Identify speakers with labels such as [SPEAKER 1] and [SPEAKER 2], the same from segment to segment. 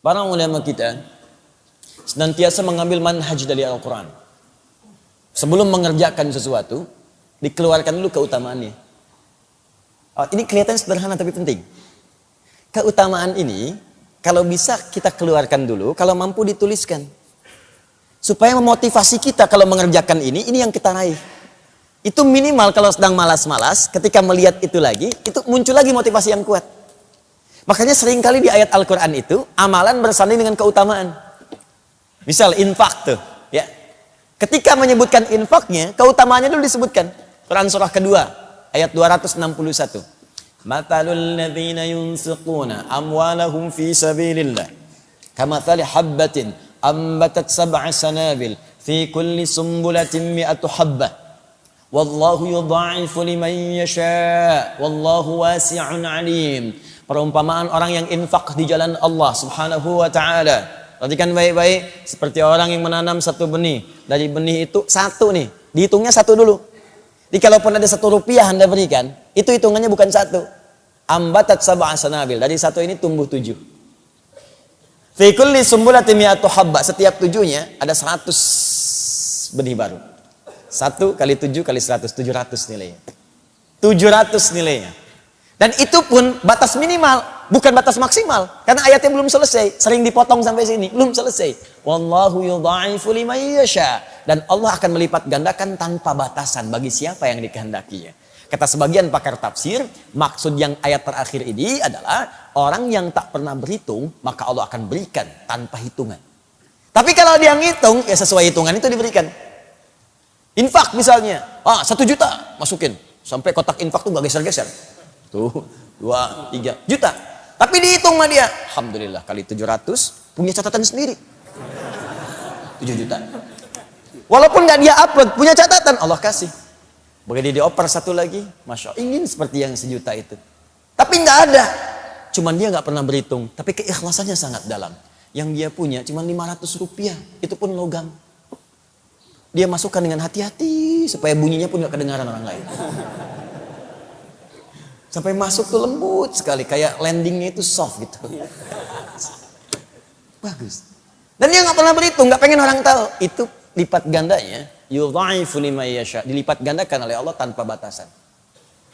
[SPEAKER 1] Para ulama kita senantiasa mengambil manhaj dari Al-Quran. Sebelum mengerjakan sesuatu, dikeluarkan dulu keutamaannya. Ini kelihatan sederhana tapi penting. Keutamaan ini, kalau bisa kita keluarkan dulu, kalau mampu dituliskan. Supaya memotivasi kita kalau mengerjakan ini yang kita raih. Itu minimal kalau sedang malas-malas, ketika melihat itu lagi, itu muncul lagi motivasi yang kuat. Makanya seringkali di ayat Al-Quran itu, amalan bersanding dengan keutamaan. Misal infak tuh, ya. Ketika menyebutkan infaknya, keutamaannya dulu disebutkan. Quran surah kedua, ayat 261. Matalul ladzina yunfiquna amwalahum fi sabilillah kamathali habbatin ambatat sab'a sanabil fi kulli sumbulatin mi'atu habbah wallahu yudha'ifu liman yasha wallahu wasi'un 'alim. Perumpamaan orang yang infak di jalan Allah Subhanahu wa taala. Perhatikan baik-baik, seperti orang yang menanam satu benih. Dari benih itu satu nih, dihitungnya satu dulu. Jadi kalaupun ada 1 rupiah Anda berikan, itu hitungannya bukan 1. Ambatat sab'a sanabil. Dari 1 ini tumbuh 7. Fi kulli sumbulatin mi'atu habba. Setiap 7-nya ada 100 benih baru. 1 kali 7 kali 100, 700 nilainya. 700 nilainya. Dan itu pun batas minimal, bukan batas maksimal. Karena ayatnya belum selesai, sering dipotong sampai sini, belum selesai. Wallahu yudha'ifu liman yasha. Dan Allah akan melipat gandakan tanpa batasan bagi siapa yang dikehendakinya. Kata sebagian pakar tafsir, maksud yang ayat terakhir ini adalah orang yang tak pernah berhitung, maka Allah akan berikan tanpa hitungan. Tapi kalau dia ngitung, ya sesuai hitungan itu diberikan. Infak misalnya, 1 juta masukin. Sampai kotak infak tuh gak geser-geser. Tuh, 2, 3 juta. Tapi dihitung sama dia. Alhamdulillah, kali 700, punya catatan sendiri. 7 juta. Walaupun gak dia upload, punya catatan, Allah kasih. Begitu dia dioper 1 lagi, Masya Allah, ingin seperti yang 1 juta itu. Tapi gak ada. Cuman dia gak pernah berhitung. Tapi keikhlasannya sangat dalam. Yang dia punya cuma 500 rupiah. Itu pun logam. Dia masukkan dengan hati-hati, supaya bunyinya pun gak kedengaran orang lain. Sampai masuk tuh lembut sekali. Kayak landingnya itu soft gitu. Bagus. Dan dia gak pernah berhitung, gak pengen orang tahu. Itu lipat gandanya. Yudha'ifu liman yasha. Dilipat gandakan oleh Allah tanpa batasan.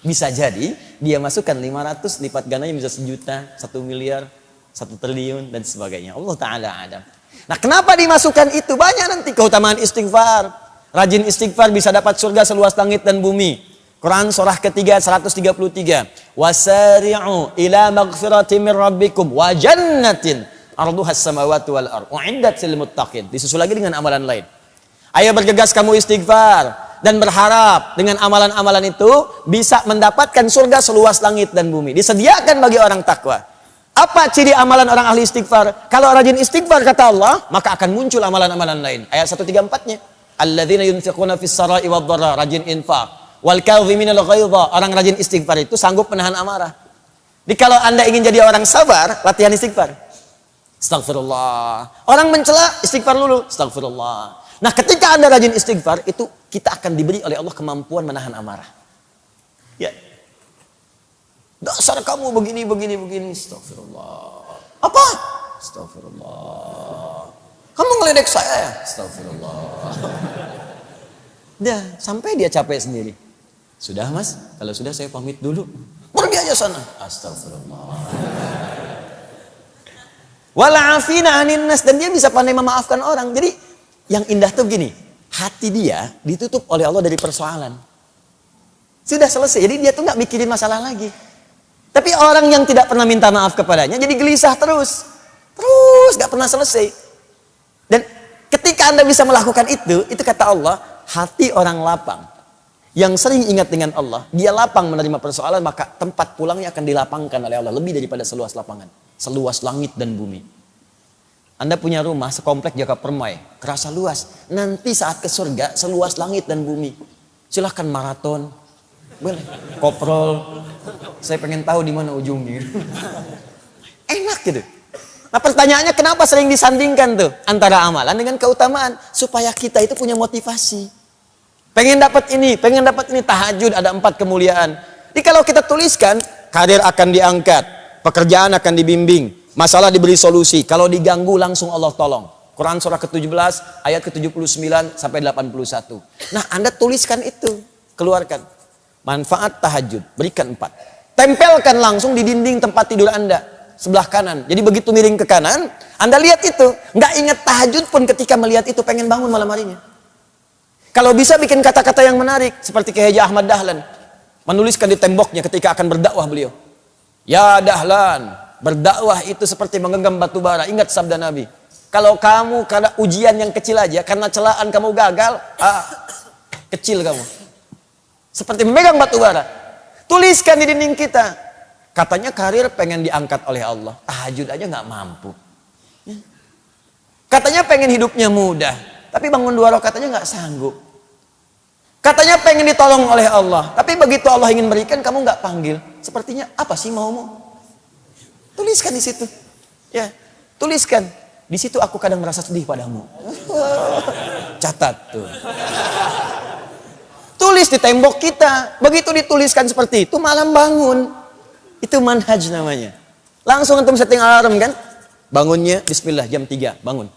[SPEAKER 1] Bisa jadi dia masukkan 500, lipat gandanya bisa 1 juta, 1 miliar, 1 triliun dan sebagainya. Allah Ta'ala adam. Nah kenapa dimasukkan itu? Banyak nanti keutamaan istighfar. Rajin istighfar bisa dapat surga seluas langit dan bumi. Quran surah ketiga 133. Wasari'u ila maghfiratin min rabbikum wa jannatin arduhas samawati wal ardh u'iddat lil muttaqin. Disusul lagi dengan amalan lain. Ayo bergegas kamu istighfar dan berharap dengan amalan-amalan itu bisa mendapatkan surga seluas langit dan bumi. Disediakan bagi orang takwa. Apa ciri amalan orang ahli istighfar? Kalau rajin istighfar kata Allah, maka akan muncul amalan-amalan lain. Ayat 134-nya. Alladzina yunfiquna fis sarai wad dharra, rajin infak. Wal kadhiminal ghaidha, orang rajin istighfar itu sanggup menahan amarah. Jadi kalau Anda ingin jadi orang sabar, latihan istighfar. Astagfirullah. Orang mencela, istighfar dulu. Astagfirullah. Nah, ketika Anda rajin istighfar, itu kita akan diberi oleh Allah kemampuan menahan amarah. Ya. Dasar kamu begini. Astagfirullah. Apa? Astagfirullah. Kamu ngeledek saya ya? Astagfirullah. Dah, sampai dia capek sendiri. Sudah mas, kalau sudah saya pamit dulu. Pergi aja sana. Astagfirullah. Wala'afina anin nas. Dan dia bisa pandai memaafkan orang. Jadi yang indah tuh begini. Hati dia ditutup oleh Allah dari persoalan. Sudah selesai. Jadi dia tuh gak mikirin masalah lagi. Tapi orang yang tidak pernah minta maaf kepadanya jadi gelisah terus. Terus gak pernah selesai. Dan ketika Anda bisa melakukan itu kata Allah, hati orang lapang yang sering ingat dengan Allah, dia lapang menerima persoalan, maka tempat pulangnya akan dilapangkan oleh Allah lebih daripada seluas lapangan, seluas langit dan bumi. Anda punya rumah sekomplek Jaka Permai, kerasa luas. Nanti saat ke surga seluas langit dan bumi. Silahkan maraton, boleh, koprol. Saya pengen tahu di mana ujungnya. Enak gitu. Nah pertanyaannya kenapa sering disandingkan tuh antara amalan dengan keutamaan, supaya kita itu punya motivasi. Pengen dapat ini, tahajud ada 4 kemuliaan. Jadi kalau kita tuliskan, karir akan diangkat, pekerjaan akan dibimbing, Masalah diberi solusi. Kalau diganggu langsung Allah tolong. Quran surah ke-17 ayat ke-79 sampai 81. Nah, Anda tuliskan itu, keluarkan. Manfaat tahajud, berikan 4. Tempelkan langsung di dinding tempat tidur Anda, sebelah kanan. Jadi begitu miring ke kanan, Anda lihat itu. Nggak ingat tahajud pun ketika melihat itu, pengen bangun malam harinya. Kalau bisa bikin kata-kata yang menarik, seperti Kiai Haji Ahmad Dahlan. Menuliskan di temboknya ketika akan berdakwah beliau. Ya Dahlan, berdakwah itu seperti menggenggam batu bara. Ingat sabda Nabi. Kalau kamu karena ujian yang kecil aja, karena celaan kamu gagal, kecil kamu. Seperti memegang batu bara. Tuliskan di dinding kita. Katanya karir pengen diangkat oleh Allah. Tahajud aja nggak mampu. Katanya pengen hidupnya mudah. Tapi bangun 2 rakaat aja nggak sanggup. Katanya pengen ditolong oleh Allah. Tapi begitu Allah ingin berikan, kamu nggak panggil. Sepertinya apa sih maumu? Tuliskan di situ. Ya, tuliskan. Di situ aku kadang merasa sedih padamu. Catat tuh. Tulis di tembok kita. Begitu dituliskan seperti itu, malam bangun. Itu manhaj namanya. Langsung antum setting alarm kan? Bangunnya bismillah jam 3, bangun.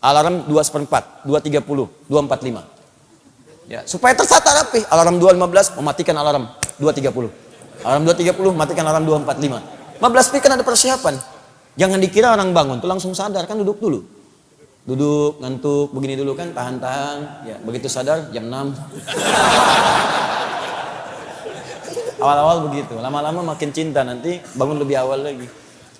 [SPEAKER 1] Alarm 2:04, 2:30, 2:45. Ya, supaya tertata rapi. Alarm 2:15 mematikan alarm 2:30. Alarm 2:30 matikan alarm 2:45. 15 menit kan ada persiapan. Jangan dikira orang bangun tuh langsung sadar, kan duduk dulu. Duduk, ngantuk, begini dulu kan, tahan-tahan. Ya, begitu sadar jam 6. Awal-awal begitu, lama-lama makin cinta, nanti bangun lebih awal lagi.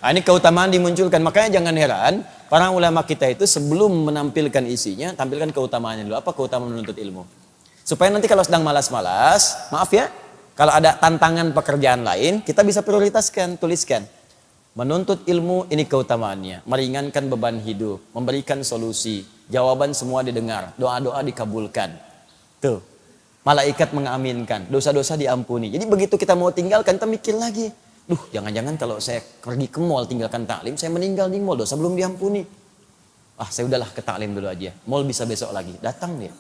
[SPEAKER 1] Nah, ini keutamaan dimunculkan, makanya jangan heran para ulama kita itu sebelum menampilkan isinya, tampilkan keutamaannya dulu. Apa keutamaan menuntut ilmu? Supaya nanti kalau sedang malas-malas, maaf ya, kalau ada tantangan pekerjaan lain, kita bisa prioritaskan, tuliskan. Menuntut ilmu ini keutamaannya, meringankan beban hidup, memberikan solusi, jawaban semua didengar, doa-doa dikabulkan. Tuh, malaikat mengaminkan, dosa-dosa diampuni. Jadi begitu kita mau tinggalkan, kita mikir lagi. Duh, jangan-jangan kalau saya pergi ke mall tinggalkan taklim, saya meninggal di mall, dosa belum diampuni. Ah, saya udahlah ke taklim dulu aja. Mall bisa besok lagi. Datang dia.